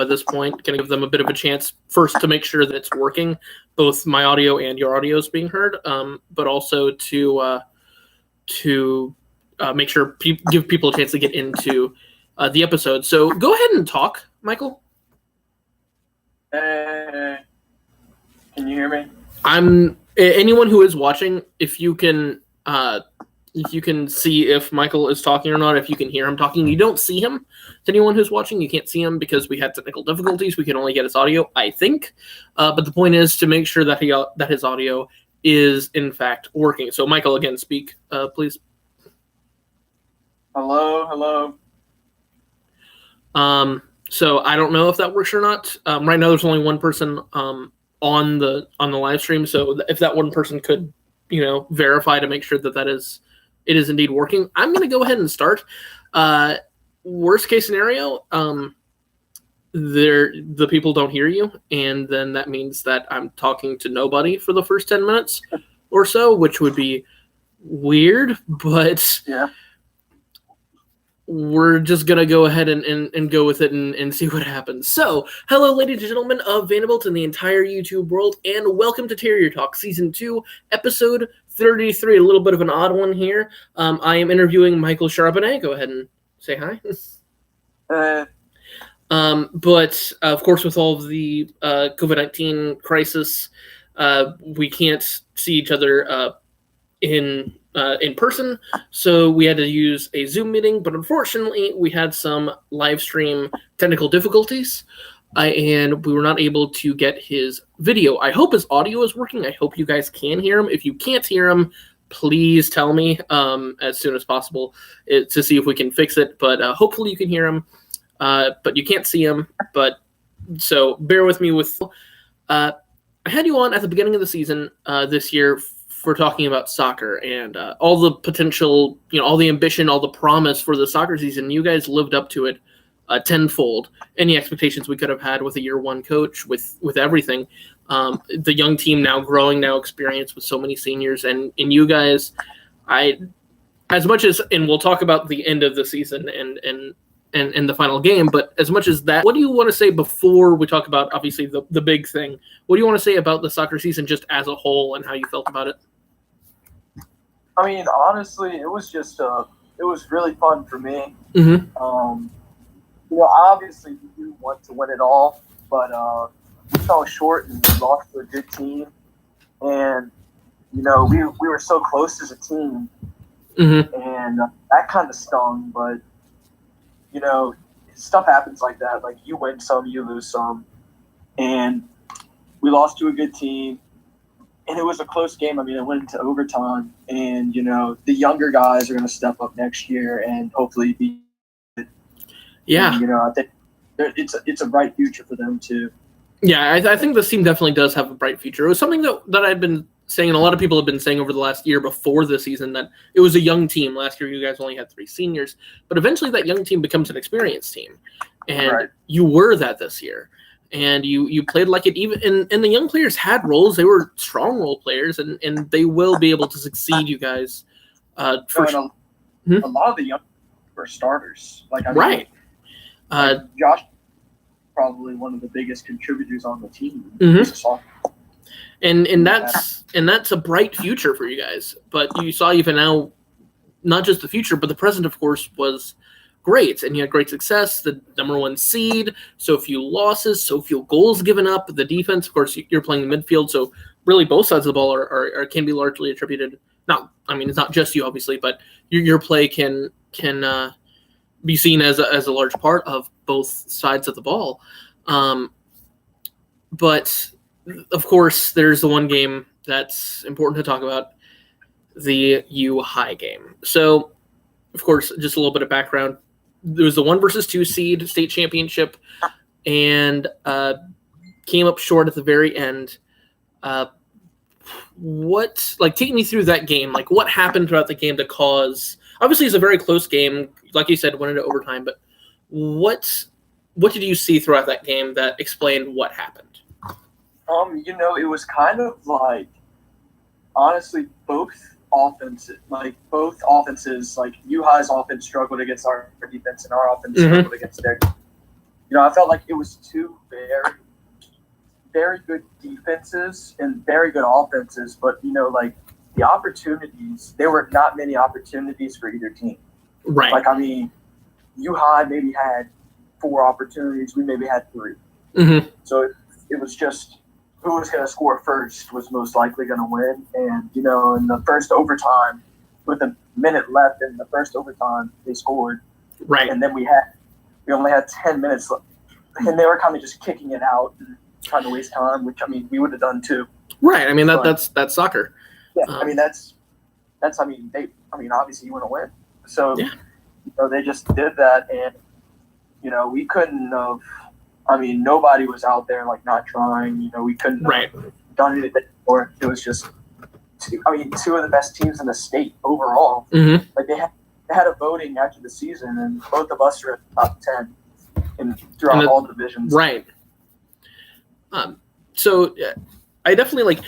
at this point. Going to give them a bit of a chance first to make sure that it's working, both my audio and your audio is being heard, but also to make sure give people a chance to get into the episode. So go ahead and talk, Michael. Hey, can you hear me? Anyone who is watching, if you can see if Michael is talking or not, if you can hear him talking. You don't see him. To anyone who's watching, you can't see him because we had technical difficulties. We can only get his audio, I think. But the point is to make sure that his audio is in fact working. So Michael, again, speak, please. Hello. So I don't know if that works or not. Right now, there's only one person on the live stream. So if that one person could, verify to make sure that it is indeed working. I'm going to go ahead and start. Worst case scenario, the people don't hear you, and then that means that I'm talking to nobody for the first 10 minutes or so, which would be weird, but yeah. We're just going to go ahead and go with it and see what happens. So, hello, ladies and gentlemen of Vanderbilt and the entire YouTube world, and welcome to Terrier Talk, Season 2, Episode 33. A little bit of an odd one here. I am interviewing Michael Charbonnet. Go ahead and say hi. But, of course, with all of the COVID-19 crisis, we can't see each other in person, so we had to use a Zoom meeting, but unfortunately we had some live stream technical difficulties, and we were not able to get his video. I hope his audio is working. I hope you guys can hear him. If you can't hear him, please tell me as soon as possible to see if we can fix it, but hopefully you can hear him, but you can't see him, so bear with me with I had you on at the beginning of the season this year for talking about soccer and all the potential, all the ambition, all the promise for the soccer season. You guys lived up to it tenfold. Any expectations we could have had with a year one coach, with everything. The young team now growing, now experienced with so many seniors, and you guys, as much as, and we'll talk about the end of the season and the final game, but as much as that, what do you want to say before we talk about, obviously, the big thing? What do you want to say about the soccer season just as a whole and how you felt about it? I mean, honestly, it was it was really fun for me. Mm-hmm. Obviously, we do want to win it all, but we fell short and we lost to a good team. And, we were so close as a team, mm-hmm. and that kind of stung, but stuff happens like that. Like, you win some, you lose some. And we lost to a good team. And it was a close game. I mean, it went into overtime. And, the younger guys are going to step up next year and hopefully be good. Yeah. And, I think it's a bright future for them, too. Yeah, I think this team definitely does have a bright future. It was something that I'd been saying, and a lot of people have been saying over the last year before the season, that it was a young team. Last year, you guys only had 3 seniors, but eventually that young team becomes an experienced team, and right. You were that this year, and you played like it. Even and the young players had roles; they were strong role players, and they will be able to succeed. You guys, a lot of the young were starters. Right. Josh, probably one of the biggest contributors on the team. Mm-hmm. And that's a bright future for you guys. But you saw even now, not just the future, but the present, of course, was great. And you had great success, the number 1 seed, so few losses, so few goals given up. The defense, of course, you're playing the midfield, so really both sides of the ball are can be largely attributed. It's not just you, obviously, but your play can be seen as a large part of both sides of the ball. But of course, there's the one game that's important to talk about, the U High game. So, of course, just a little bit of background. There was the 1 versus 2 seed state championship, and came up short at the very end. Take me through that game. Like, what happened throughout the game to cause? Obviously, it's a very close game. Like you said, went into overtime. But what did you see throughout that game that explained what happened? It was kind of like, honestly, both offenses, like U High's offense struggled against our defense, and our offense struggled against their. I felt like it was two very, very good defenses and very good offenses, but like the opportunities, there were not many opportunities for either team. Right. Like, I mean, U High maybe had 4 opportunities. We maybe had 3. Mm-hmm. So it was just who was going to score first was most likely going to win. And, in the first overtime, with a minute left in the first overtime, they scored. Right. And then we only had 10 minutes left. And they were kind of just kicking it out and trying to waste time, which, I mean, we would have done too. Right. I mean, that's soccer. Yeah. I mean, obviously you want to win. So, yeah. They just did that. And, we couldn't have, nobody was out there, like, not trying. We couldn't have done anything for it. It was just, two of the best teams in the state overall. Mm-hmm. Like, they had a voting after the season, and both of us are at the top 10 throughout all divisions. Right. So I definitely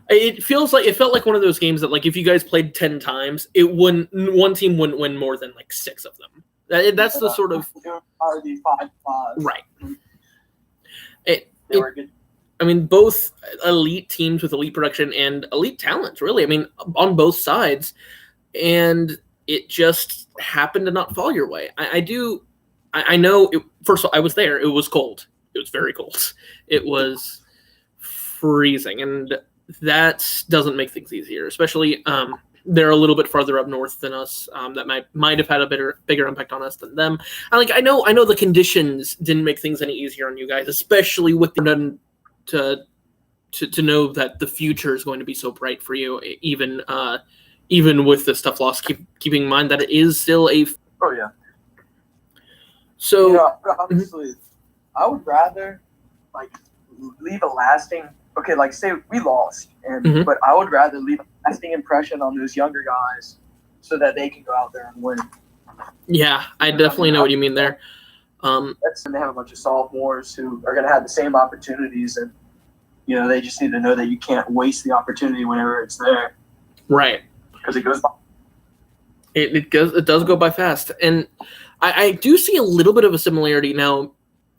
it felt like one of those games that, like, if you guys played 10 times, one team wouldn't win more than like 6 of them. That's the sort of probably 5-5. Right. They were good. I mean, both elite teams with elite production and elite talent, really. I mean, on both sides, and it just happened to not fall your way. I know. First of all, I was there. It was cold. It was very cold. It was freezing, and that doesn't make things easier. Especially, they're a little bit farther up north than us. That might have had a bigger impact on us than them. I know the conditions didn't make things any easier on you guys, especially with the to know that the future is going to be so bright for you, even with this tough loss. Keeping in mind that it is still a. Oh yeah. So honestly, I would rather leave a lasting. Okay, say we lost, but I would rather leave a lasting impression on those younger guys so that they can go out there and win. Yeah, I definitely know what you mean there. That's when they have a bunch of sophomores who are going to have the same opportunities, and they just need to know that you can't waste the opportunity whenever it's there. Right. Because it goes by. It does go by fast, and I do see a little bit of a similarity now.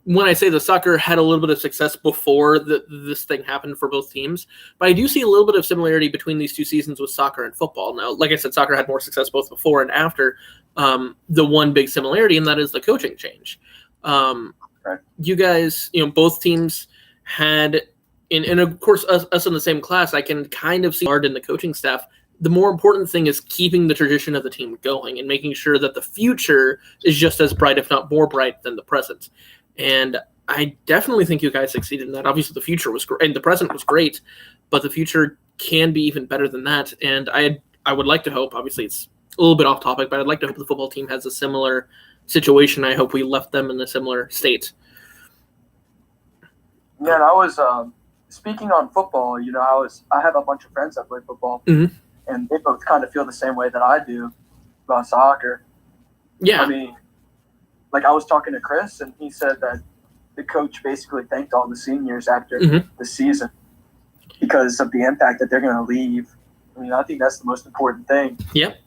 When I say the soccer had a little bit of success before this thing happened for both teams, but I do see a little bit of similarity between these two seasons with soccer and football. Now, like I said, soccer had more success both before and after. The one big similarity, and that is the coaching change. Right. You guys, both teams had, and of course, us in the same class, I can kind of see hard in the coaching staff. The more important thing is keeping the tradition of the team going and making sure that the future is just as bright, if not more bright, than the present. And I definitely think you guys succeeded in that. Obviously, the future was great, and the present was great, but the future can be even better than that. And I would like to hope, obviously it's a little bit off topic, but I'd like to hope the football team has a similar situation. I hope we left them in a similar state. Yeah, and I was speaking on football. I have a bunch of friends that play football, mm-hmm. and they both kind of feel the same way that I do about soccer. Yeah. I was talking to Chris, and he said that the coach basically thanked all the seniors after mm-hmm. the season because of the impact that they're going to leave. I think that's the most important thing. Yep.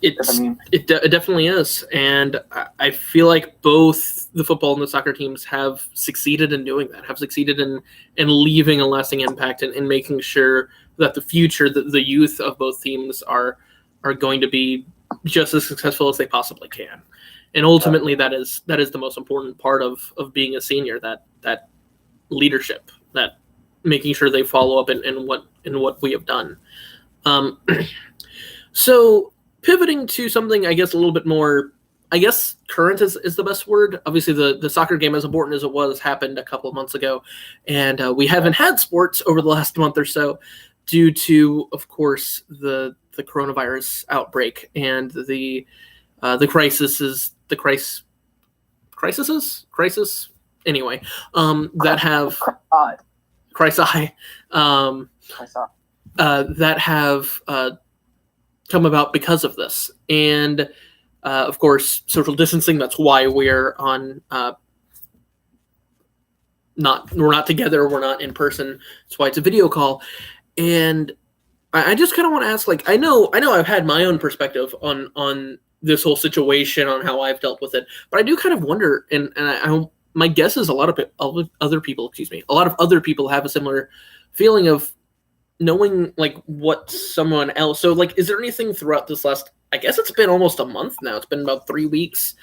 It definitely is, and I feel like both the football and the soccer teams have succeeded in doing that, have succeeded in leaving a lasting impact and making sure that the future, the youth of both teams are going to be just as successful as they possibly can. And ultimately, that is the most important part of being a senior, that leadership, that making sure they follow up in what we have done. So pivoting to something, I guess, a little bit more, I guess, current is the best word. Obviously, the soccer game, as important as it was, happened a couple of months ago, and we haven't had sports over the last month or so due to, of course, the coronavirus outbreak and the crisis anyway that have that have come about because of this, and of course social distancing. That's why we're on we're not together, we're not in person. That's why it's a video call. And I just kind of want to ask, I know I've had my own perspective on this whole situation, on how I've dealt with it. But I do kind of wonder, and my guess is a lot of other people have a similar feeling of knowing like what someone else. So like, is there anything throughout this last? I guess it's been almost a month now. It's been about 3 weeks.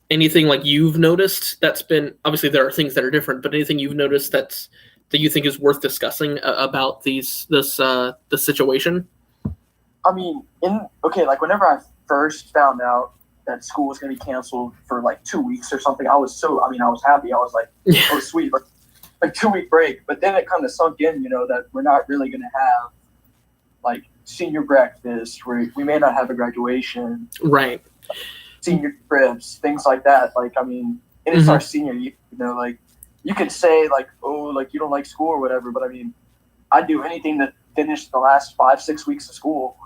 Anything like you've noticed that's been, obviously there are things that are different, but anything you've noticed that you think is worth discussing about this situation? I mean, like whenever I first found out that school was going to be canceled for like 2 weeks or something, I was happy. I was like, oh, sweet, like 2 week break. But then it kind of sunk in, that we're not really going to have like senior breakfast, we may not have a graduation. Right. Senior trips, things like that. Like, I mean, and it's our senior year, like you could say like, oh, like you don't like school or whatever, but I mean, I'd do anything to finish the last 5-6 weeks of school.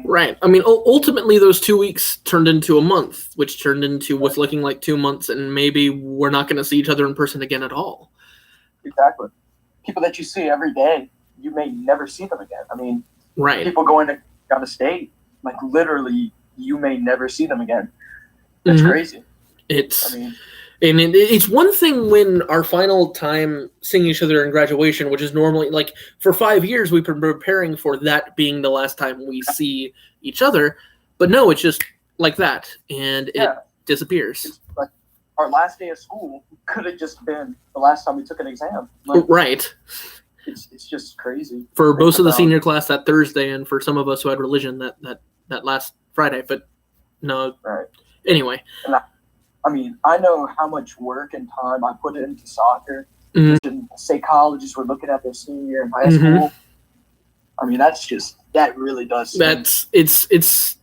Right. I mean, ultimately those 2 weeks turned into a month, which turned into what's looking like 2 months, and maybe we're not going to see each other in person again at all. Exactly. People that you see every day, you may never see them again. I mean, right. People going out of state, like literally, you may never see them again. That's crazy. It's one thing when our final time seeing each other in graduation, which is normally like for 5 years we've been preparing for that being the last time we see each other, but no, it's just like that, and it disappears. It's like our last day of school could have just been the last time we took an exam. Like, right. It's just crazy. For most of the senior class that Thursday, and for some of us who had religion that last Friday, but no. Right. Anyway. And I know how much work and time I put into soccer. Psychologists were looking at their senior year in high school. I mean, that really does stink.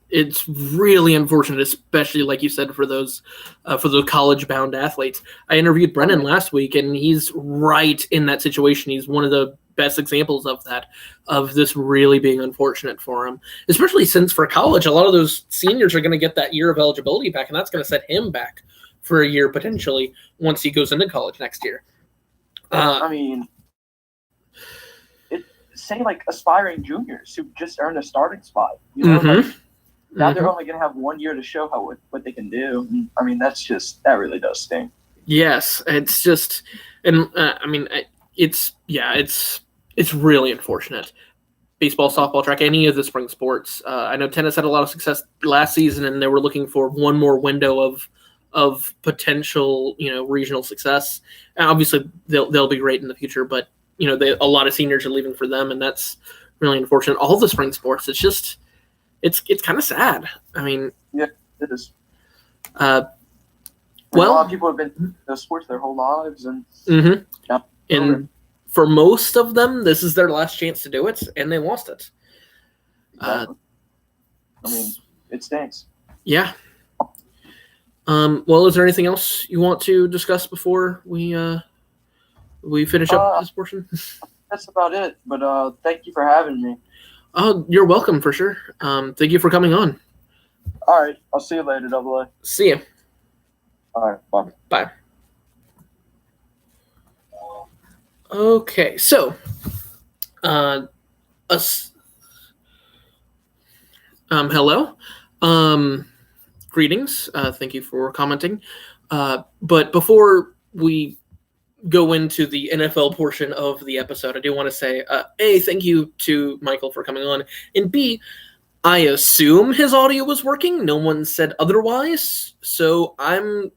It's really unfortunate, especially like you said for those college-bound athletes. I interviewed Brennan last week, and he's right in that situation. He's one of the best examples of that, of this really being unfortunate for him, especially since for college, a lot of those seniors are going to get that year of eligibility back, and that's going to set him back for a year potentially once he goes into college next year. Say like aspiring juniors who just earned a starting spot, now they're only going to have 1 year to show what they can do. I mean, that really does stink. Yes, it's just, and it's really unfortunate. Baseball, softball, track, any of the spring sports. I know tennis had a lot of success last season, and they were looking for one more window of potential, regional success. And obviously, they'll be great in the future, but a lot of seniors are leaving for them, and that's really unfortunate. All the spring sports, it's just. It's kind of sad. I mean, yeah, it is. A lot of people have been in those sports their whole lives, and and for most of them, this is their last chance to do it, and they lost it. Exactly. It stinks. Yeah. Well, is there anything else you want to discuss before we finish up this portion? That's about it. But thank you for having me. Oh, you're welcome, for sure. Thank you for coming on. All right. I'll see you later, AA. See ya. All right. Bye. Bye. Okay, so hello. Greetings. Thank you for commenting. But before we go into the NFL portion of the episode, I do want to say, A, thank you to Michael for coming on, and B, I assume his audio was working. No one said otherwise, so I'm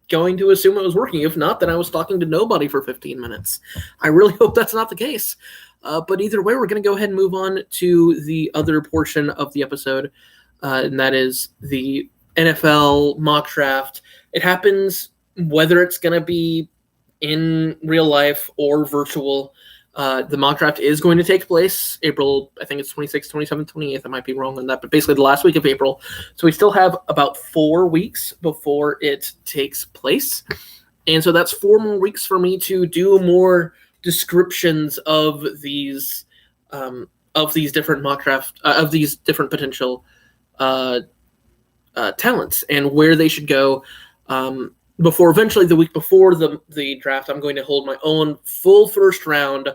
going to assume it was working. If not, then I was talking to nobody for 15 minutes. I really hope that's not the case. But either way, we're going to go ahead and move on to the other portion of the episode, and that is the NFL mock draft. It happens whether it's going to be in real life or virtual. The mock draft is going to take place April, I think it's 26th, 27th, 28th. I might be wrong on that, but basically the last week of April. So we still have about 4 weeks before it takes place. And so that's 4 more weeks for me to do more descriptions of these different mock draft, of these different potential talents and where they should go. Before eventually the week before the draft, I'm going to hold my own full first round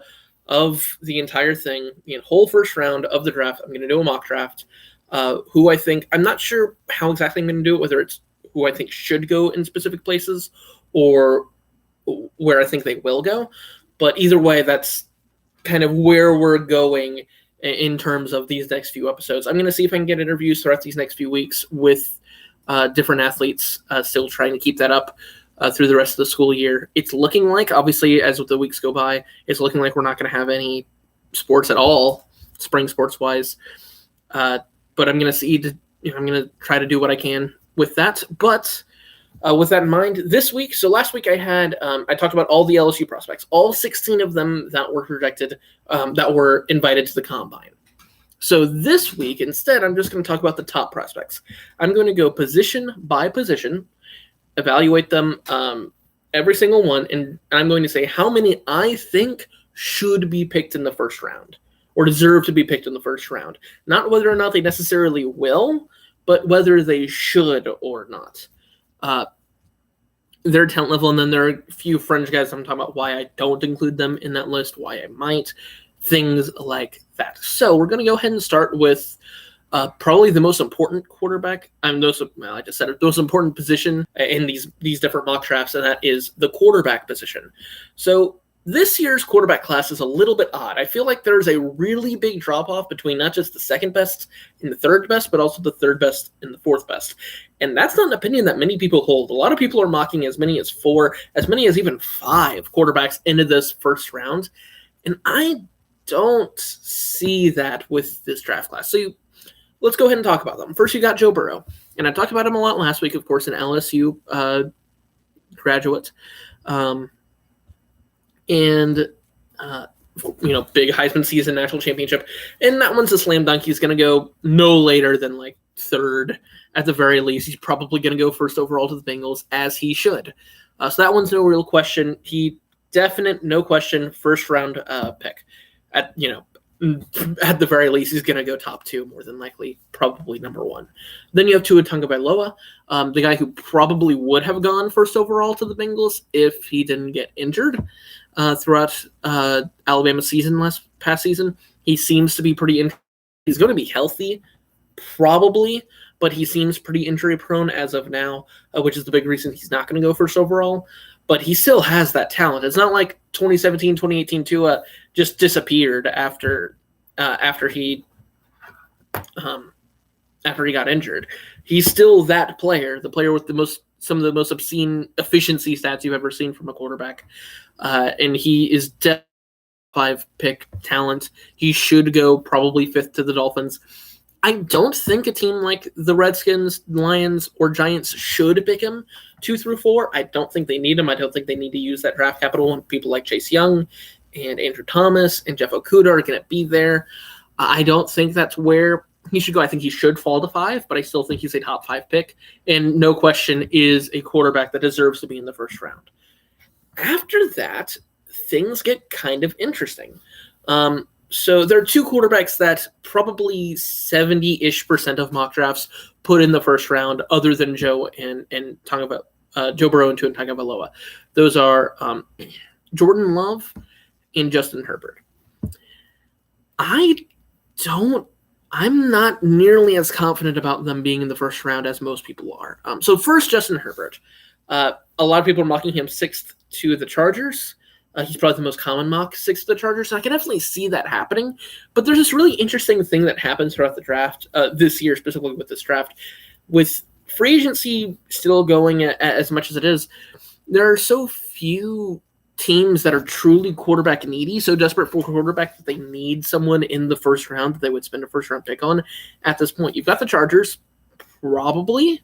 of the entire thing, the whole first round of the draft. I'm going to do a mock draft who I think, I'm not sure how exactly I'm going to do it, whether it's who I think should go in specific places or where I think they will go. But either way, that's kind of where we're going in terms of these next few episodes. I'm going to see if I can get interviews throughout these next few weeks with different athletes, still trying to keep that up through the rest of the school year. It's looking like, obviously, as the weeks go by, it's looking like we're not going to have any sports at all, spring sports-wise. But I'm going to see, I'm going to try to do what I can with that. But with that in mind, this week, so last week I talked about all the LSU prospects, all 16 of them that were projected, that were invited to the combine. So this week, instead, I'm just going to talk about the top prospects. I'm going to go position by position, evaluate them, every single one, and I'm going to say how many I think should be picked in the first round or deserve to be picked in the first round. Not whether or not they necessarily will, but whether they should or not. Their talent level, and then there are a few fringe guys I'm talking about why I don't include them in that list, why I might, things like that. So we're going to go ahead and start with probably the most important quarterback. I just said it, the most important position in these different mock drafts, and that is the quarterback position. So this year's quarterback class is a little bit odd. I feel like there's a really big drop-off between not just the second best and the third best, but also the third best and the fourth best. And that's not an opinion that many people hold. A lot of people are mocking as many as 4, as many as even 5 quarterbacks into this first round. And I don't see that with this draft class. So let's go ahead and talk about them. First, you got Joe Burrow. And I talked about him a lot last week, of course, an LSU graduate. And big Heisman season, national championship. And that one's a slam dunk. He's going to go no later than like third at the very least. He's probably going to go first overall to the Bengals, as he should. So that one's no real question. No question, first round pick. At the very least, he's going to go top 2, more than likely, probably number 1. Then you have Tua Tagovailoa, the guy who probably would have gone first overall to the Bengals if he didn't get injured throughout Alabama's past season. He seems to be pretty he's going to be healthy, probably, but he seems pretty injury prone as of now, which is the big reason he's not going to go first overall. But he still has that talent. It's not like 2017, 2018 Tua just disappeared after he got injured. He's still that player, the player with some of the most obscene efficiency stats you've ever seen from a quarterback. And he is definitely 5-pick talent. He should go probably 5th to the Dolphins. I don't think a team like the Redskins, Lions, or Giants should pick him 2 through 4. I don't think they need him. I don't think they need to use that draft capital when people like Chase Young and Andrew Thomas and Jeff Okudah are going to be there. I don't think that's where he should go. I think he should fall to 5, but I still think he's a top 5 pick. And no question is a quarterback that deserves to be in the first round. After that, things get kind of interesting. So there are 2 quarterbacks that probably 70-ish% of mock drafts put in the first round, other than Joe Joe Burrow and Tua Tagovailoa. Those are Jordan Love and Justin Herbert. I'm not nearly as confident about them being in the first round as most people are. So first, Justin Herbert. A lot of people are mocking him 6th to the Chargers. He's probably the most common mock 6th to the Chargers. And I can definitely see that happening. But there's this really interesting thing that happens throughout the draft, this year specifically with this draft. With free agency still going as much as it is, there are so few teams that are truly quarterback needy, so desperate for a quarterback that they need someone in the first round that they would spend a first round pick on at this point. You've got the Chargers, probably.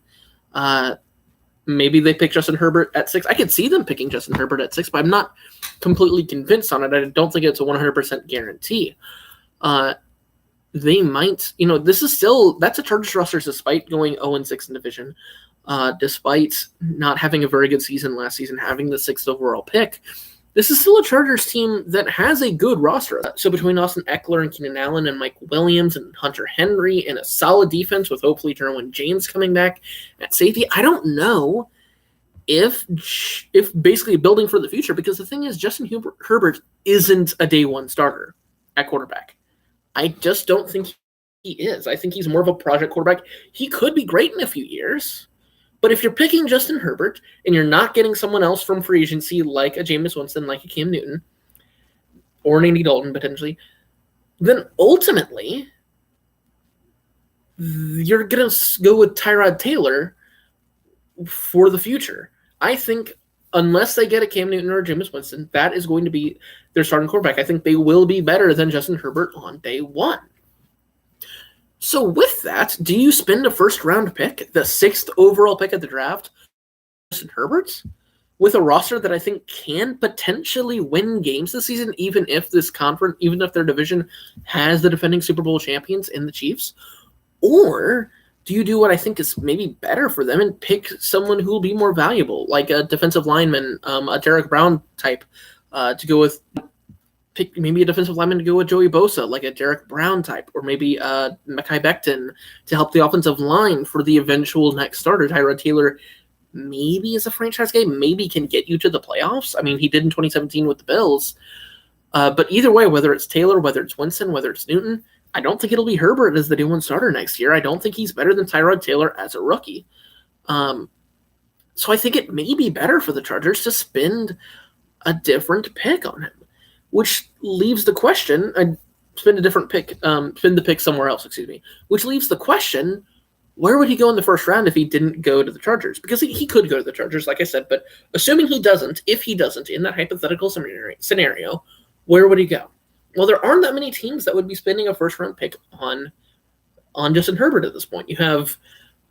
Maybe they pick Justin Herbert at 6. I could see them picking Justin Herbert at 6, but I'm not completely convinced on it. I don't think it's a 100% guarantee. They might, that's a Chargers roster despite going 0-6 in division, despite not having a very good season last season, having the 6th overall pick. This is still a Chargers team that has a good roster. So between Austin Eckler and Keenan Allen and Mike Williams and Hunter Henry and a solid defense with hopefully Derwin James coming back at safety, I don't know if basically building for the future, because the thing is Justin Herbert isn't a day 1 starter at quarterback. I just don't think he is. I think he's more of a project quarterback. He could be great in a few years. But if you're picking Justin Herbert and you're not getting someone else from free agency like a Jameis Winston, like a Cam Newton, or an Andy Dalton potentially, then ultimately you're going to go with Tyrod Taylor for the future. I think unless they get a Cam Newton or a Jameis Winston, that is going to be their starting quarterback. I think they will be better than Justin Herbert on day one. So with that, do you spend a first-round pick, the 6th overall pick of the draft, Justin Herbert, with a roster that I think can potentially win games this season, even if their division has the defending Super Bowl champions in the Chiefs? Or do you do what I think is maybe better for them and pick someone who will be more valuable, like a defensive lineman, a Derek Brown type, to go with? Pick maybe a defensive lineman to go with Joey Bosa, like a Derek Brown type, or maybe Mekhi Becton to help the offensive line for the eventual next starter. Tyrod Taylor maybe is a franchise guy, maybe can get you to the playoffs. I mean, he did in 2017 with the Bills. But either way, whether it's Taylor, whether it's Winston, whether it's Newton, I don't think it'll be Herbert as the day one starter next year. I don't think he's better than Tyrod Taylor as a rookie. So I think it may be better for the Chargers to spend a different pick on him, which leaves the question, I'd spend the pick somewhere else, which leaves the question, where would he go in the first round if he didn't go to the Chargers? Because he could go to the Chargers, like I said, but assuming he doesn't, if he doesn't, in that hypothetical scenario, where would he go? Well, there aren't that many teams that would be spending a first-round pick on Justin Herbert at this point. You have,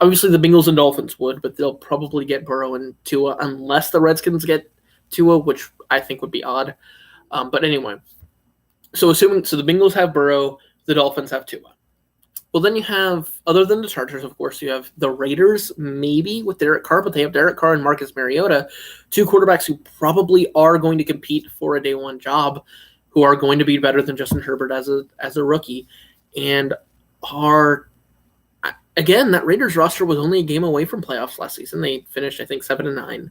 obviously, the Bengals and Dolphins would, but they'll probably get Burrow and Tua unless the Redskins get Tua, which I think would be odd. But anyway, so the Bengals have Burrow, the Dolphins have Tua. Well, then you have, other than the Chargers, of course, you have the Raiders, maybe with Derek Carr, but they have Derek Carr and Marcus Mariota, two quarterbacks who probably are going to compete for a day one job, who are going to be better than Justin Herbert as a rookie, and are, again, that Raiders roster was only a game away from playoffs last season. They finished, I think, 7-9.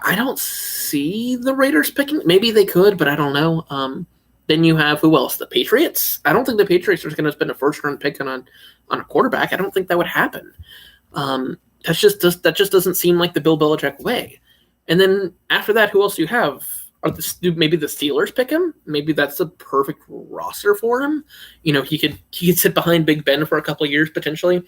I don't see the Raiders picking. Maybe they could, but I don't know. Then you have, who else? The Patriots. I don't think the Patriots are going to spend a first-round pick on a quarterback. I don't think that would happen. That just doesn't seem like the Bill Belichick way. And then after that, who else do you have? Maybe the Steelers pick him? Maybe that's the perfect roster for him. You know, he could sit behind Big Ben for a couple of years potentially,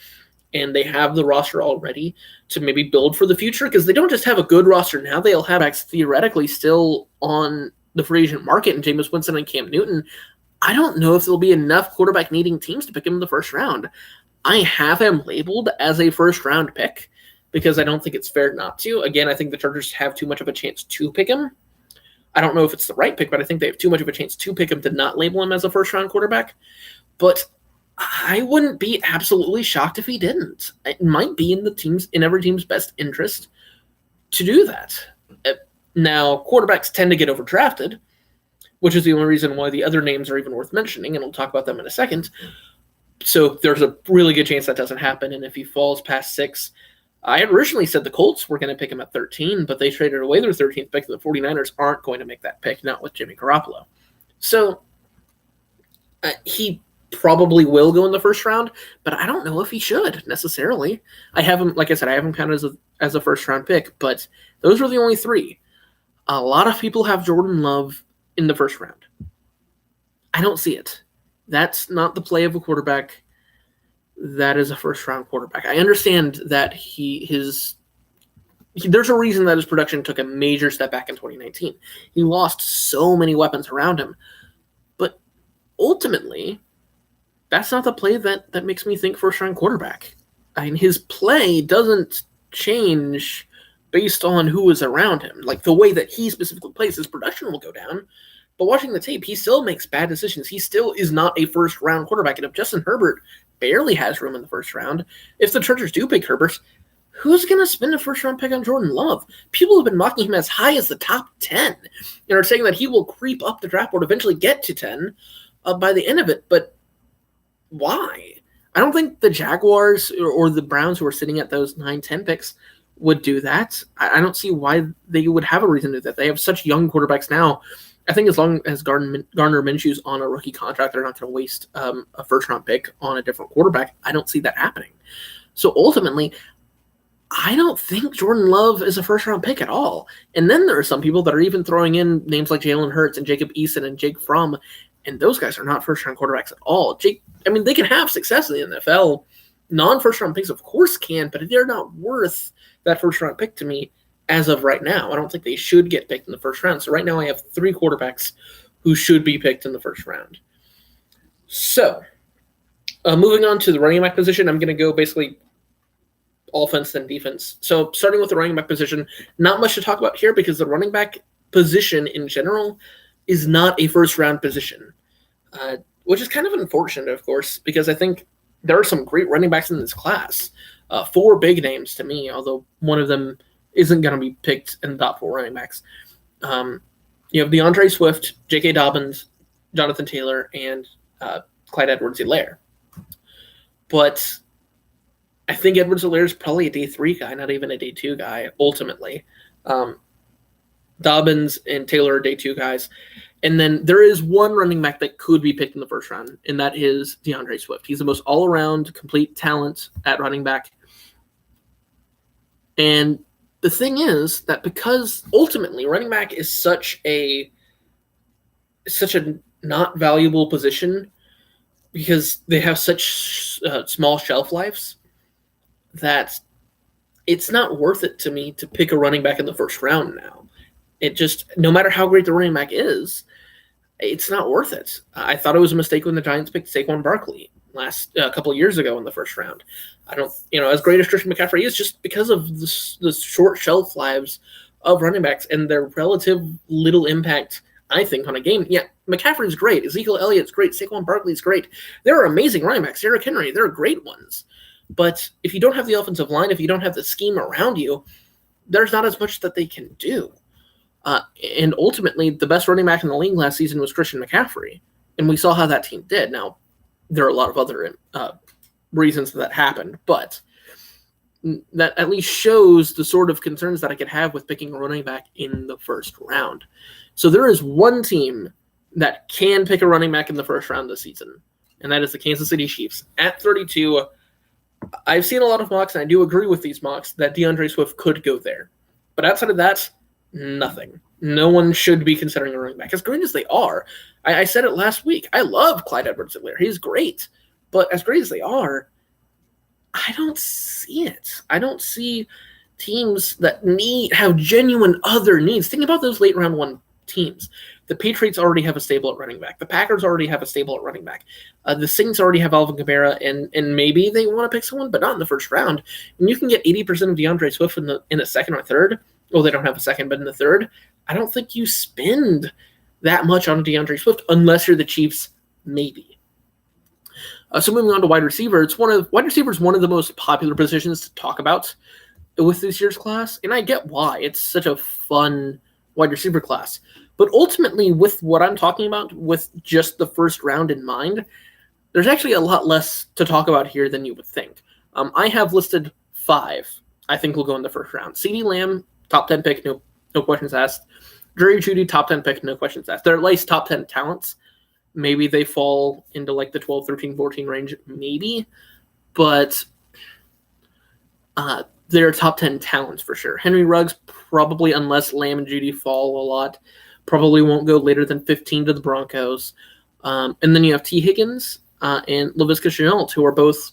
and they have the roster already to maybe build for the future, because they don't just have a good roster now. They'll have backs theoretically still on the free agent market in Jameis Winston and Cam Newton. I don't know if there'll be enough quarterback needing teams to pick him in the first round. I have him labeled as a first round pick because I don't think it's fair not to. Again, I think the Chargers have too much of a chance to pick him. I don't know if it's the right pick, but I think they have too much of a chance to pick him to not label him as a first round quarterback. But I wouldn't be absolutely shocked if he didn't. It might be in every team's best interest to do that. Now, quarterbacks tend to get overdrafted, which is the only reason why the other names are even worth mentioning, and we'll talk about them in a second. So there's a really good chance that doesn't happen, and if he falls past 6, I had originally said the Colts were going to pick him at 13, but they traded away their 13th pick. The 49ers aren't going to make that pick, not with Jimmy Garoppolo. So he probably will go in the first round, but I don't know if he should necessarily. I have him, like I said, I have him counted as a first round pick, but those are the only 3. A lot of people have Jordan Love in the first round. I don't see it. That's not the play of a quarterback. That is a first round quarterback. I understand that there's a reason that his production took a major step back in 2019. He lost so many weapons around him. But ultimately, that's not the play that makes me think first round quarterback. I mean, his play doesn't change based on who is around him. Like the way that he specifically plays, his production will go down. But watching the tape, he still makes bad decisions. He still is not a first round quarterback. And if Justin Herbert barely has room in the first round, if the Chargers do pick Herbert, who's going to spend a first round pick on Jordan Love? People have been mocking him as high as the top 10 and are saying that he will creep up the draft board, eventually get to 10 by the end of it. But why? I don't think the Jaguars or the Browns, who are sitting at those 9-10 picks, would do that. I don't see why they would have a reason to do that. They have such young quarterbacks now I think as long as Gardner Minshew's on a rookie contract, they're not going to waste a first-round pick on a different quarterback. I don't see that happening. So ultimately, I don't think Jordan Love is a first-round pick at all. And then there are some people that are even throwing in names like Jalen Hurts and Jacob Eason and Jake Fromm, and those guys are not first-round quarterbacks at all. They can have success in the NFL. Non-first-round picks, of course, can, but they're not worth that first-round pick to me as of right now. I don't think they should get picked in the first round. So right now I have 3 quarterbacks who should be picked in the first round. So moving on to the running back position, I'm going to go basically offense and defense. So starting with the running back position, not much to talk about here because the running back position in general is not a first-round position, which is kind of unfortunate, of course, because I think there are some great running backs in this class. 4 big names to me, although one of them isn't going to be picked in the top 4 running backs. You have DeAndre Swift, J.K. Dobbins, Jonathan Taylor, and Clyde Edwards-Helaire. But I think Edwards-Helaire is probably a day 3 guy, not even a day 2 guy, ultimately. Dobbins and Taylor are day 2 guys. And then there is one running back that could be picked in the first round, and that is DeAndre Swift. He's the most all-around, complete talent at running back. And the thing is that because ultimately running back is such a not valuable position because they have such small shelf lives that it's not worth it to me to pick a running back in the first round now. It just, no matter how great the running back is, it's not worth it. I thought it was a mistake when the Giants picked Saquon Barkley a couple of years ago in the first round. I don't, as great as Christian McCaffrey is, just because of the short shelf lives of running backs and their relative little impact, I think, on a game. Yeah, McCaffrey's great. Ezekiel Elliott's great. Saquon Barkley's great. There are amazing running backs. Derrick Henry, there are great ones. But if you don't have the offensive line, if you don't have the scheme around you, there's not as much that they can do. And ultimately, the best running back in the league last season was Christian McCaffrey. And we saw how that team did. Now, there are a lot of other reasons that happened, but that at least shows the sort of concerns that I could have with picking a running back in the first round. So there is one team that can pick a running back in the first round this season, and that is the Kansas City Chiefs. At 32, I've seen a lot of mocks, and I do agree with these mocks, that DeAndre Swift could go there. But outside of that, nothing. No one should be considering a running back. As great as they are, I said it last week, I love Clyde Edwards-Helaire. He's great. But as great as they are, I don't see it. I don't see teams that have genuine other needs. Think about those late round 1 teams. The Patriots already have a stable at running back. The Packers already have a stable at running back. The Saints already have Alvin Kamara, and maybe they want to pick someone, but not in the first round. And you can get 80% of DeAndre Swift in the second or third. Well, they don't have a second, but in the third, I don't think you spend that much on DeAndre Swift unless you're the Chiefs, maybe. So moving on to wide receiver, wide receiver is one of the most popular positions to talk about with this year's class, and I get why. It's such a fun wide receiver class. But ultimately, with what I'm talking about, with just the first round in mind, there's actually a lot less to talk about here than you would think. I have listed 5 I think will go in the first round. CeeDee Lamb, top 10 pick, no questions asked. Jerry Jeudy, top 10 pick, no questions asked. They're at least top 10 talents. Maybe they fall into like the 12, 13, 14 range, maybe. But they're top 10 talents for sure. Henry Ruggs, probably, unless Lamb and Jeudy fall a lot, probably won't go later than 15 to the Broncos. And then you have T. Higgins and Laviska Shenault, who are both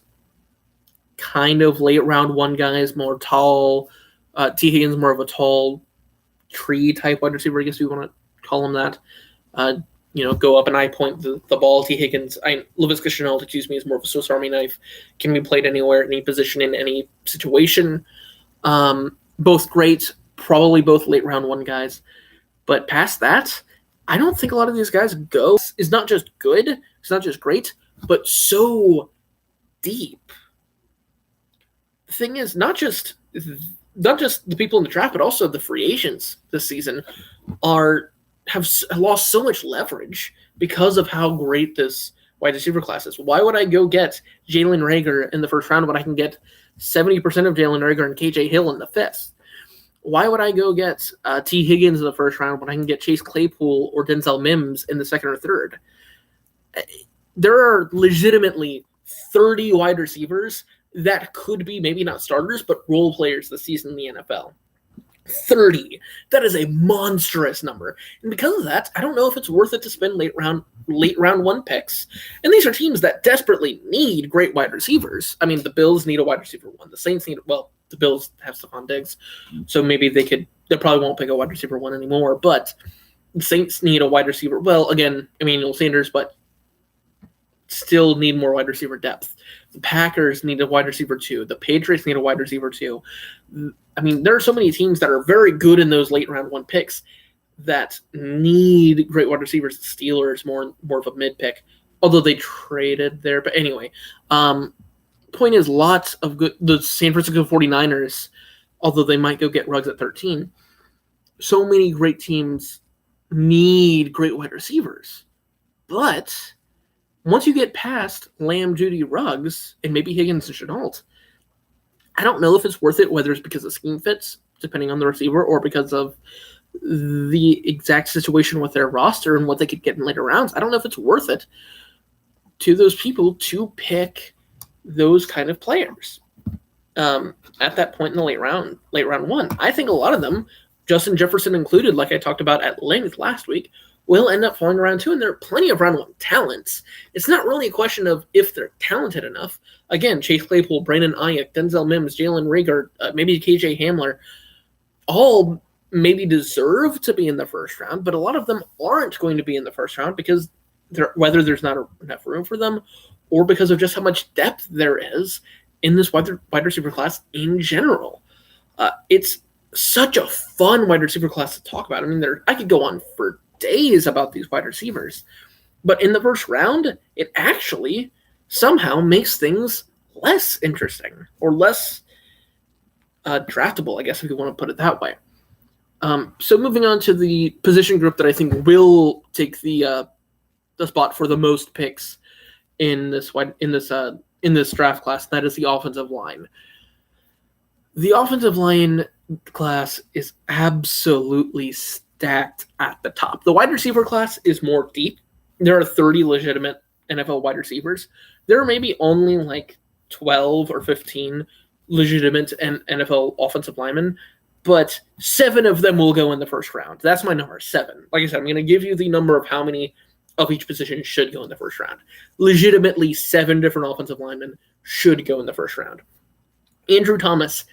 kind of late round 1 guys, more tall. T. Higgins more of a tall tree type wide receiver, I guess we want to call him that. Go up and I point the ball. T. Higgins, Laviska Shenault, is more of a Swiss Army knife. Can be played anywhere, any position, in any situation. Both great, probably both late round 1 guys. But past that, I don't think a lot of these guys go. It's not just good, it's not just great, but so deep. The thing is, not just the people in the draft, but also the free agents this season have lost so much leverage because of how great this wide receiver class is. Why would I go get Jalen Reagor in the first round when I can get 70% of Jalen Reagor and KJ Hill in the 5th? Why would I go get T. Higgins in the first round when I can get Chase Claypool or Denzel Mims in the second or third? There are legitimately 30 wide receivers that could be maybe not starters, but role players this season in the NFL. 30. That is a monstrous number. And because of that, I don't know if it's worth it to spend late round one picks. And these are teams that desperately need great wide receivers. I mean, the Bills need a wide receiver one. The Saints need, well, the Bills have Stephon Diggs, so maybe they probably won't pick a wide receiver one anymore, but the Saints need a wide receiver. Well, again, Emmanuel Sanders, but still need more wide receiver depth. The Packers need a wide receiver two. The Patriots need a wide receiver two. I mean, there are so many teams that are very good in those late round one picks that need great wide receivers. The Steelers more of a mid pick, although they traded there. But anyway, point is, lots of good. The San Francisco 49ers, although they might go get Ruggs at 13, so many great teams need great wide receivers. But once you get past Lamb, Judy, Ruggs, and maybe Higgins and Chenault, I don't know if it's worth it, whether it's because the scheme fits, depending on the receiver, or because of the exact situation with their roster and what they could get in later rounds. I don't know if it's worth it to those people to pick those kind of players at that point in the late round one. I think a lot of them, Justin Jefferson included, like I talked about at length last week, will end up falling around two, and there are plenty of round one talents. It's not really a question of if they're talented enough. Again, Chase Claypool, Brandon Ayuk, Denzel Mims, Jalen Reagor, maybe KJ Hamler, all maybe deserve to be in the first round, but a lot of them aren't going to be in the first round because whether there's not enough room for them or because of just how much depth there is in this wide receiver class in general. It's such a fun wide receiver class to talk about. I mean, I could go on for days about these wide receivers, but in the first round, it actually somehow makes things less interesting or less draftable, I guess, if you want to put it that way. So moving on to the position group that I think will take the spot for the most picks in this draft class, that is the offensive line. The offensive line class is absolutely stacked at the top. The wide receiver class is more deep. There are 30 legitimate NFL wide receivers. There are maybe only like 12 or 15 legitimate NFL offensive linemen, but 7 of them will go in the first round. That's my number, 7. Like I said, I'm going to give you the number of how many of each position should go in the first round. Legitimately, 7 different offensive linemen should go in the first round. Andrew Thomas,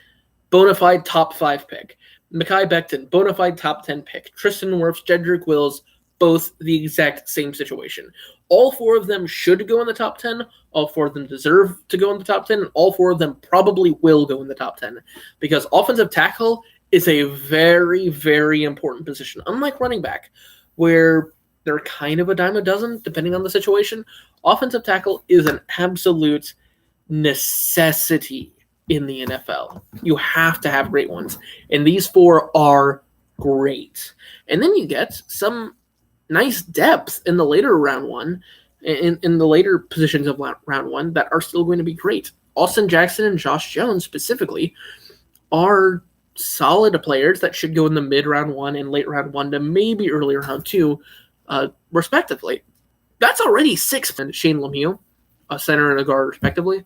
bona fide top 5 pick. Mekhi Becton, bona fide top 10 pick. Tristan Wirfs, Jedrick Wills, both the exact same situation. All 4 of them should go in the top 10. All 4 of them deserve to go in the top 10. And all 4 of them probably will go in the top 10 because offensive tackle is a very, very important position. Unlike running back, where they're kind of a dime a dozen, depending on the situation, offensive tackle is an absolute necessity in the NFL. You have to have great ones. And these 4 are great. And then you get some nice depth in the later round one, in the later positions of round one that are still going to be great. Austin Jackson and Josh Jones specifically are solid players that should go in the mid round one and late round one to maybe early round two, respectively. That's already 6. And Shane Lemieux, a center and a guard, respectively.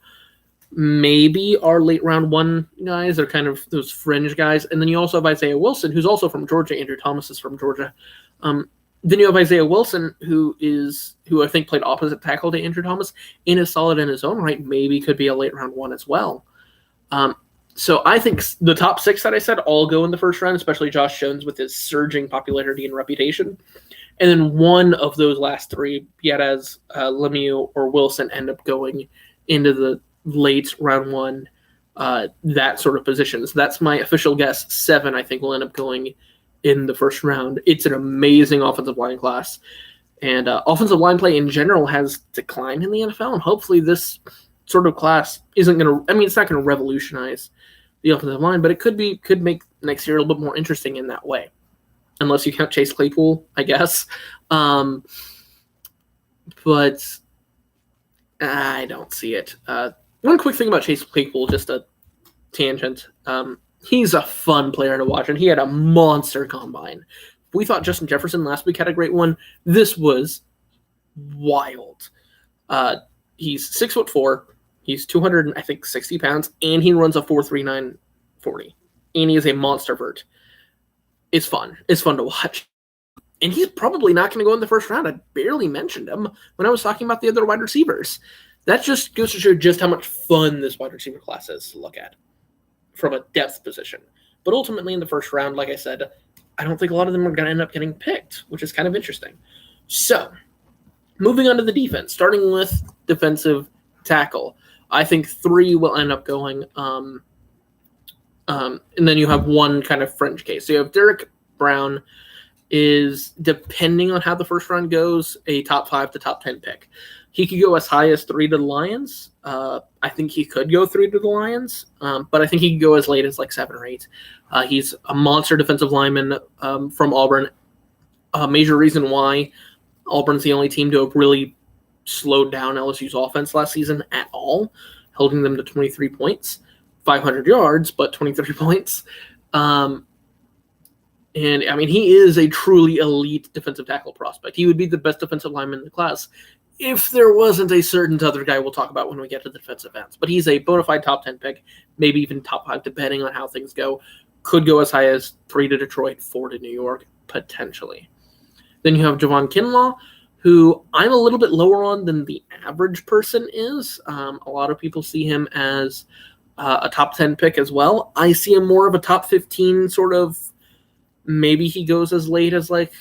Maybe our late round one guys are kind of those fringe guys. And then you also have Isaiah Wilson, who's also from Georgia. Andrew Thomas is from Georgia. Then you have Isaiah Wilson, who I think played opposite tackle to Andrew Thomas and is solid in his own right. Maybe could be a late round one as well. So I think the top 6 that I said all go in the first round, especially Josh Jones with his surging popularity and reputation. And then one of those last 3, Pietez, Lemieux, or Wilson, end up going into the late round one, that sort of position. So that's my official guess. 7, I think, will end up going in the first round. It's an amazing offensive line class. And offensive line play in general has declined in the NFL, and hopefully this sort of class isn't going to – I mean, it's not going to revolutionize the offensive line, but it could make next year a little bit more interesting in that way, unless you count Chase Claypool, I guess. But I don't see it. One quick thing about Chase Claypool, just a tangent. He's a fun player to watch, and he had a monster combine. We thought Justin Jefferson last week had a great one. This was wild. He's 6'4". He's 200, I think, 60 pounds, and he runs a 4.39 40. And he is a monster vert. It's fun. It's fun to watch. And he's probably not going to go in the first round. I barely mentioned him when I was talking about the other wide receivers. That just goes to show just how much fun this wide receiver class is to look at from a depth position. But ultimately, in the first round, like I said, I don't think a lot of them are going to end up getting picked, which is kind of interesting. So, moving on to the defense, starting with defensive tackle. I think 3 will end up going, and then you have one kind of fringe case. So you have Derek Brown is, depending on how the first round goes, a top 5 to top 10 pick. He could go as high as 3 to the Lions. I think he could go 3 to the Lions, but I think he could go as late as like 7 or 8. He's a monster defensive lineman from Auburn. A major reason why Auburn's the only team to have really slowed down LSU's offense last season at all, holding them to 23 points, 500 yards, but 23 points. And I mean, he is a truly elite defensive tackle prospect. He would be the best defensive lineman in the class if there wasn't a certain other guy we'll talk about when we get to the defensive ends. But he's a bona fide top 10 pick, maybe even top 5, depending on how things go. Could go as high as 3 to Detroit, 4 to New York, potentially. Then you have Javon Kinlaw, who I'm a little bit lower on than the average person is. A lot of people see him as a top 10 pick as well. I see him more of a top 15 sort of. Maybe he goes as late as like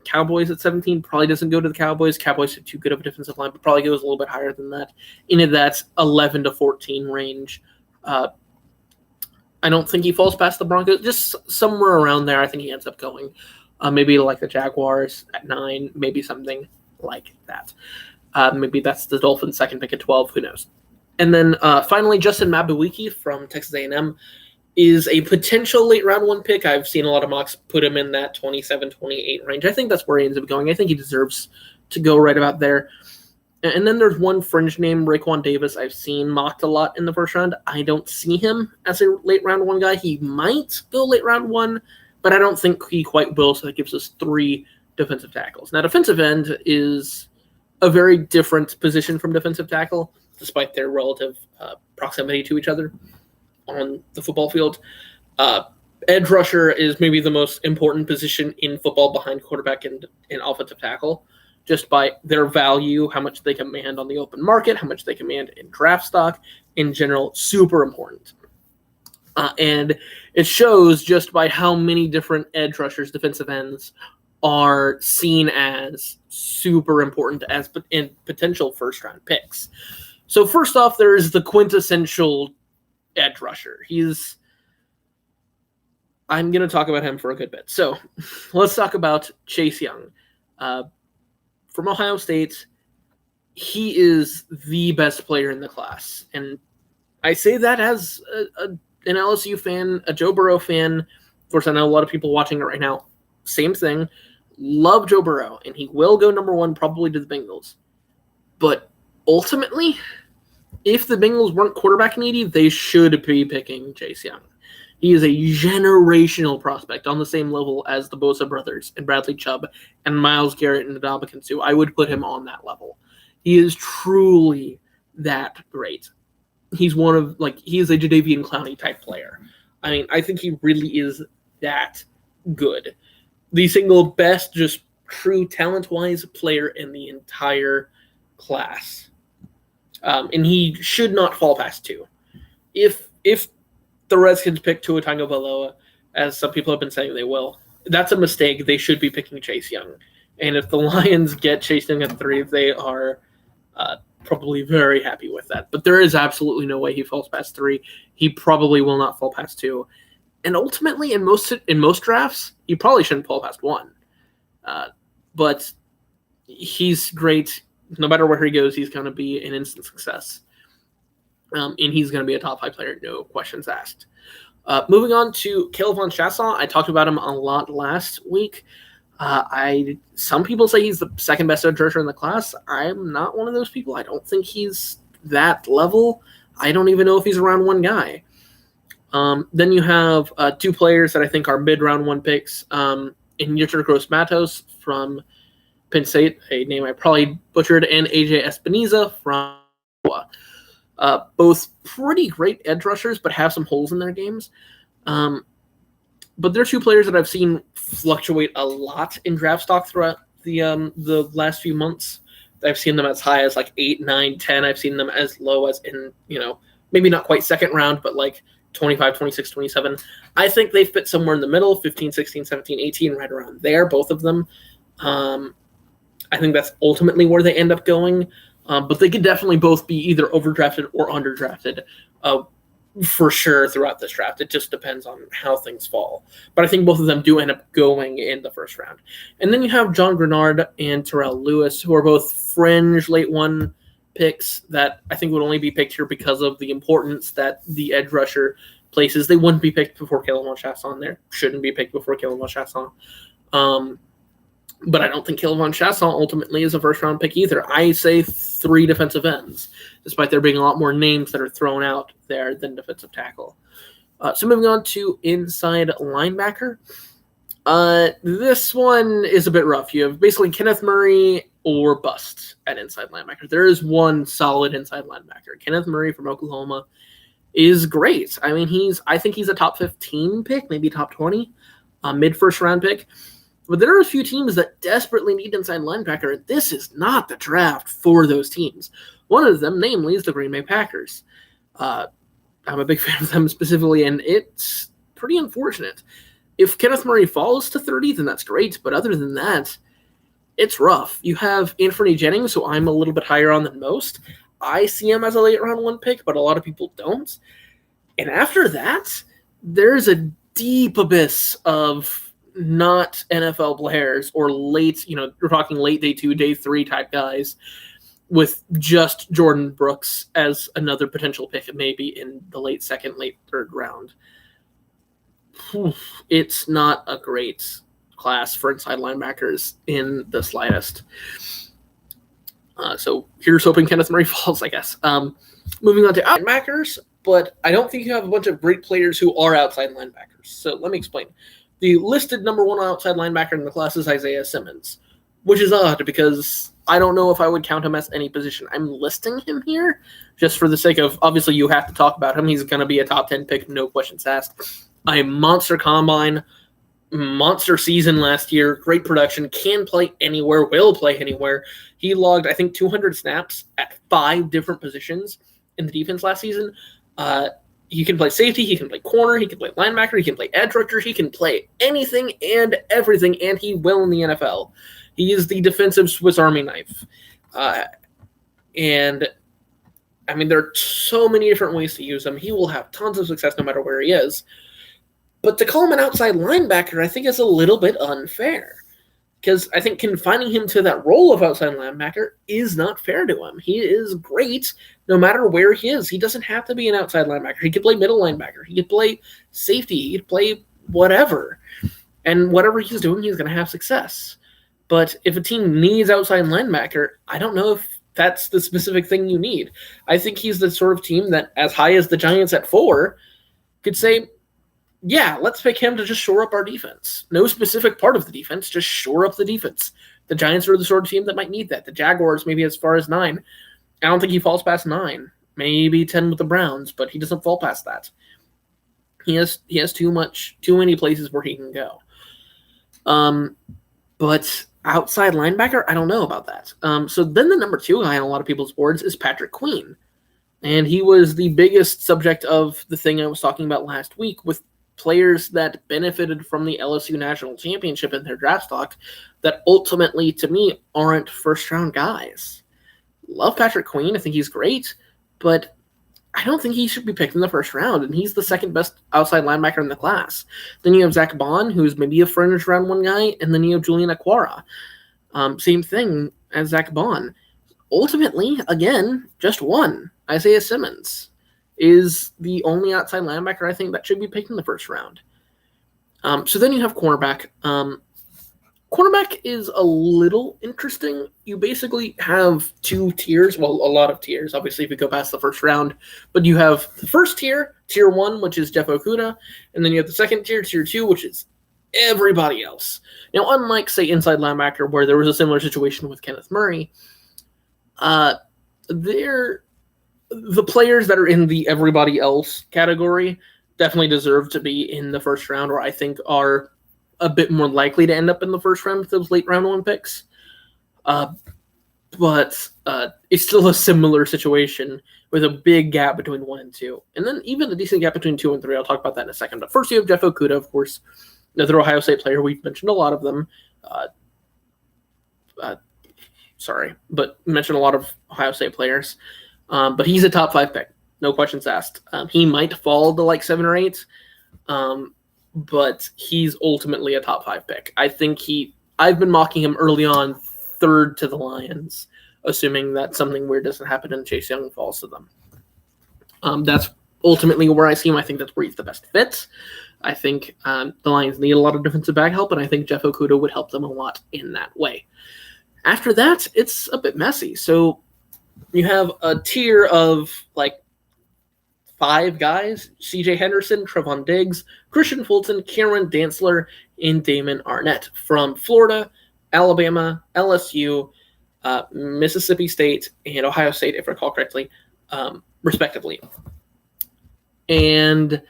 Cowboys at 17. Probably doesn't go to the Cowboys. Cowboys have too good of a defensive line, but probably goes a little bit higher than that. In that 11 to 14 range. I don't think he falls past the Broncos. Just somewhere around there, I think he ends up going. Maybe like the Jaguars at 9, maybe something like that. Maybe that's the Dolphins' second pick at 12. Who knows? And then finally, Justin Mabuiki from Texas A&M is a potential late round 1 pick. I've seen a lot of mocks put him in that 27, 28 range. I think that's where he ends up going. I think he deserves to go right about there. And then there's one fringe name, Raekwon Davis, I've seen mocked a lot in the first round. I don't see him as a late round 1 guy. He might go late round 1, but I don't think he quite will, so that gives us 3 defensive tackles. Now, defensive end is a very different position from defensive tackle, despite their relative proximity to each other on the football field. Edge rusher is maybe the most important position in football behind quarterback and offensive tackle, just by their value, how much they command on the open market, how much they command in draft stock, in general, super important. And it shows just by how many different edge rushers, defensive ends, are seen as super important as in potential first-round picks. So first off, there is the quintessential edge rusher. I'm going to talk about him for a good bit. So let's talk about Chase Young. From Ohio State, he is the best player in the class. And I say that as an LSU fan, a Joe Burrow fan. Of course, I know a lot of people watching it right now. Same thing. Love Joe Burrow, and he will go number 1 probably to the Bengals. But ultimately, if the Bengals weren't quarterback needy, they should be picking Chase Young. He is a generational prospect on the same level as the Bosa brothers and Bradley Chubb and Myles Garrett and Ndamukong Suh. I would put him on that level. He is truly that great. He's he is a Jadeveon Clowney type player. I mean, I think he really is that good. The single best, just true talent-wise player in the entire class. And he should not fall past 2. If the Redskins pick Tua Tagovailoa, as some people have been saying they will, that's a mistake. They should be picking Chase Young. And if the Lions get Chase Young at 3, they are probably very happy with that. But there is absolutely no way he falls past 3. He probably will not fall past 2. And ultimately, in most drafts, he probably shouldn't fall past 1. But he's great. No matter where he goes, he's going to be an instant success. And he's going to be a top 5 player, no questions asked. Moving on to Caleb Von Chasson. I talked about him a lot last week. Some people say he's the second best edge rusher in the class. I'm not one of those people. I don't think he's that level. I don't even know if he's a round 1 guy. Then you have two players that I think are mid-round one picks. Ignatius Gross-Matos from Penn State, a name I probably butchered, and AJ Espinoza from Iowa. Both pretty great edge rushers, but have some holes in their games. But they're two players that I've seen fluctuate a lot in draft stock throughout the last few months. I've seen them as high as like 8, 9, 10. I've seen them as low as in, maybe not quite second round, but like 25, 26, 27. I think they fit somewhere in the middle, 15, 16, 17, 18, right around there, both of them. I think that's ultimately where they end up going. But they could definitely both be either overdrafted or underdrafted for sure throughout this draft. It just depends on how things fall. But I think both of them do end up going in the first round. And then you have John Grenard and Terrell Lewis, who are both fringe late one picks that I think would only be picked here because of the importance that the edge rusher places. They wouldn't be picked before K'Lavon Chaisson. There shouldn't be picked before K'Lavon Chaisson. But I don't think K'Lavon Chaisson ultimately is a first-round pick either. I say 3 defensive ends, despite there being a lot more names that are thrown out there than defensive tackle. So moving on to inside linebacker. This one is a bit rough. You have basically Kenneth Murray or bust at inside linebacker. There is one solid inside linebacker. Kenneth Murray from Oklahoma is great. I mean, I think he's a top 15 pick, maybe top 20, mid-first round pick. But there are a few teams that desperately need inside linebacker, and this is not the draft for those teams. One of them, namely, is the Green Bay Packers. I'm a big fan of them specifically, and it's pretty unfortunate. If Kenneth Murray falls to 30, then that's great, but other than that, it's rough. You have Anthony Jennings, who I'm a little bit higher on than most. I see him as a late round one pick, but a lot of people don't. And after that, there's a deep abyss of not NFL players or late, we're talking late day 2, day 3 type guys with just Jordan Brooks as another potential pick, maybe in the late second, late third round. It's not a great class for inside linebackers in the slightest. So here's hoping Kenneth Murray falls, I guess. Moving on to linebackers, but I don't think you have a bunch of great players who are outside linebackers. So let me explain. The listed number 1 outside linebacker in the class is Isaiah Simmons, which is odd because I don't know if I would count him as any position. I'm listing him here just for the sake of, obviously you have to talk about him. He's going to be a top 10 pick, no questions asked. A monster combine, monster season last year, great production, can play anywhere, will play anywhere. He logged, I think, 200 snaps at 5 different positions in the defense last season. He can play safety, he can play corner, he can play linebacker, he can play edge rusher, he can play anything and everything, and he will in the NFL. He is the defensive Swiss Army knife. And, I mean, there are so many different ways to use him. He will have tons of success no matter where he is. But to call him an outside linebacker, I think is a little bit unfair. Because I think confining him to that role of outside linebacker is not fair to him. He is great no matter where he is. He doesn't have to be an outside linebacker. He could play middle linebacker. He could play safety. He could play whatever. And whatever he's doing, he's going to have success. But if a team needs outside linebacker, I don't know if that's the specific thing you need. I think he's the sort of team that, as high as the Giants at 4, could say, yeah, let's pick him to just shore up our defense. No specific part of the defense, just shore up the defense. The Giants are the sort of team that might need that. The Jaguars maybe as far as 9. I don't think he falls past 9. Maybe 10 with the Browns, but he doesn't fall past that. He has too many places where he can go. But outside linebacker, I don't know about that. So then the number 2 guy on a lot of people's boards is Patrick Queen. And he was the biggest subject of the thing I was talking about last week with players that benefited from the LSU National Championship in their draft stock that ultimately, to me, aren't first-round guys. Love Patrick Queen. I think he's great, but I don't think he should be picked in the first round, and he's the second best outside linebacker in the class. Then you have Zach Bond, who's maybe a fringe round 1 guy, and then you have Julian Aquara. Same thing as Zach Bond. Ultimately, again, just one. Isaiah Simmons is the only outside linebacker I think that should be picked in the first round. So then you have cornerback. Cornerback is a little interesting. You basically have 2 tiers, well, a lot of tiers, obviously, if you go past the first round. But you have the first tier, tier 1, which is Jeff Okuda, and then you have the second tier, tier 2, which is everybody else. Now, unlike, say, inside linebacker, where there was a similar situation with Kenneth Murray, the players that are in the everybody else category definitely deserve to be in the first round, or I think are a bit more likely to end up in the first round with those late round 1 picks. But it's still a similar situation with a big gap between 1 and 2. And then even a decent gap between 2 and 3. I'll talk about that in a second. But first you have Jeff Okuda, of course, another Ohio State player. We've mentioned a lot of them. But mentioned a lot of Ohio State players. But he's a top 5 pick. No questions asked. He might fall to like 7 or 8. But he's ultimately a top 5 pick. I think I've been mocking him early on, 3rd to the Lions, assuming that something weird doesn't happen and Chase Young falls to them. That's ultimately where I see him. I think that's where he's the best fit. I think the Lions need a lot of defensive back help, and I think Jeff Okuda would help them a lot in that way. After that, it's a bit messy. So you have a tier of like 5 guys: C.J. Henderson, Trevon Diggs, Christian Fulton, Cameron Dantzler, and Damon Arnett from Florida, Alabama, LSU, Mississippi State, and Ohio State, if I recall correctly, respectively. And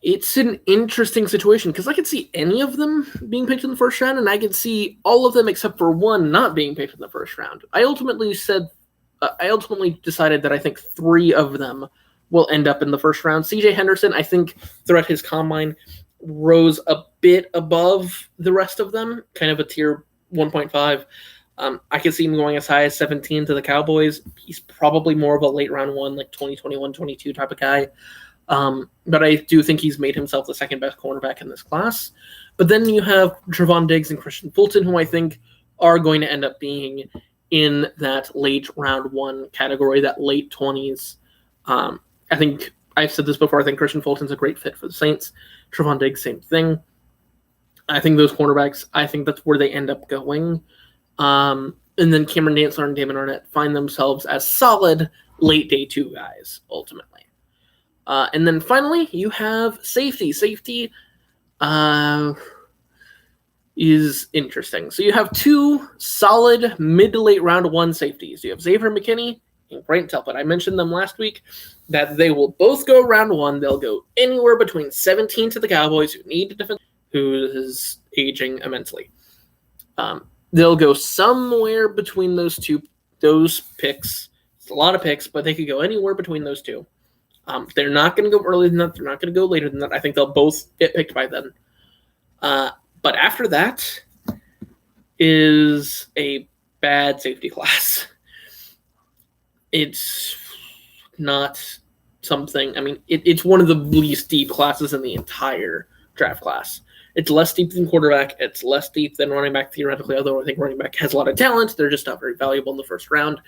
it's an interesting situation because I could see any of them being picked in the first round, and I could see all of them except for 1 not being picked in the first round. I ultimately decided that I think 3 of them will end up in the first round. C.J. Henderson, I think throughout his combine, rose a bit above the rest of them, kind of a tier 1.5. I could see him going as high as 17 to the Cowboys. He's probably more of a late round 1, like 2021, 22 type of guy. But I do think he's made himself the second best cornerback in this class. But then you have Trevon Diggs and Christian Fulton, who I think are going to end up being in that late round 1 category, that late 20s. I think I've said this before. I think Christian Fulton's a great fit for the Saints. Trevon Diggs, same thing. I think those cornerbacks, I think that's where they end up going. And then Cameron Dantzler and Damon Arnett find themselves as solid late day 2 guys, ultimately. And then finally, you have safety. Safety is interesting. So you have 2 solid mid to late round 1 safeties. You have Xavier McKinney and Grant Telpin. I mentioned them last week that they will both go round 1. They'll go anywhere between 17 to the Cowboys, who need a defense, who is aging immensely. They'll go somewhere between those picks. It's a lot of picks, but they could go anywhere between those 2. They're not going to go earlier than that. They're not going to go later than that. I think they'll both get picked by then. But after that is a bad safety class. It's not something, it's one of the least deep classes in the entire draft class. It's less deep than quarterback. It's less deep than running back, theoretically, although I think running back has a lot of talent. They're just not very valuable in the first round.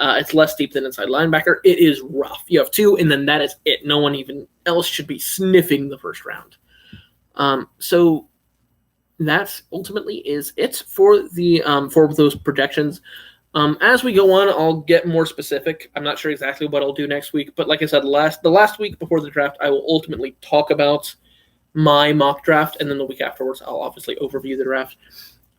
It's less deep than inside linebacker. It is rough. You have 2, and then that is it. No one even else should be sniffing the first round. So that ultimately is it for the for those projections. As we go on, I'll get more specific. I'm not sure exactly what I'll do next week, but like I said, the last week before the draft, I will ultimately talk about my mock draft, and then the week afterwards, I'll obviously overview the draft,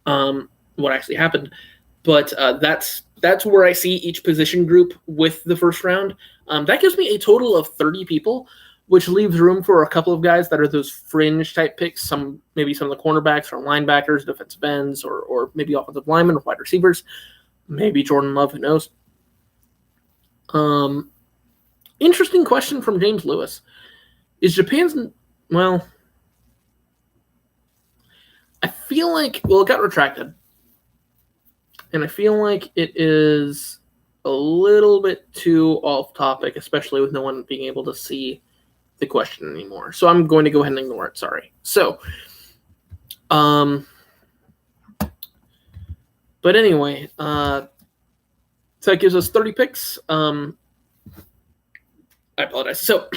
what actually happened. But that's where I see each position group with the first round. That gives me a total of 30 people, which leaves room for a couple of guys that are those fringe type picks. Maybe some of the cornerbacks or linebackers, defensive ends, or maybe offensive linemen or wide receivers. Maybe Jordan Love, who knows? Interesting question from James Lewis. Is Japan's, I feel like, it got retracted. And I feel like it is a little bit too off topic, especially with no one being able to see the question anymore. So I'm going to go ahead and ignore it. Sorry. So, but anyway, so that gives us 30 picks. I apologize. So,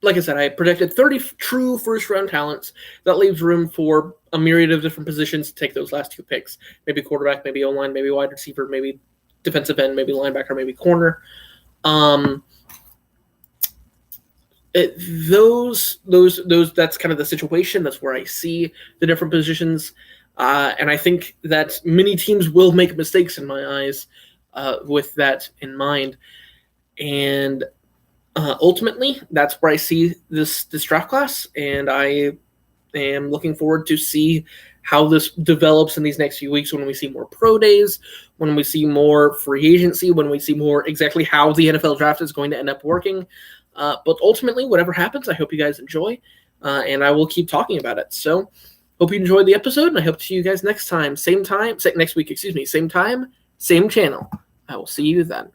like I said, I predicted 30 true first-round talents. That leaves room for a myriad of different positions to take those last 2 picks. Maybe quarterback, maybe O-line, maybe wide receiver, maybe defensive end, maybe linebacker, maybe corner. those that's kind of the situation. That's where I see the different positions, and I think that many teams will make mistakes in my eyes with that in mind. And ultimately, that's where I see this draft class, and I am looking forward to see how this develops in these next few weeks when we see more pro days, when we see more free agency, when we see more exactly how the NFL draft is going to end up working. But ultimately, whatever happens, I hope you guys enjoy, and I will keep talking about it. So, hope you enjoyed the episode, and I hope to see you guys next week, same time, same channel. I will see you then.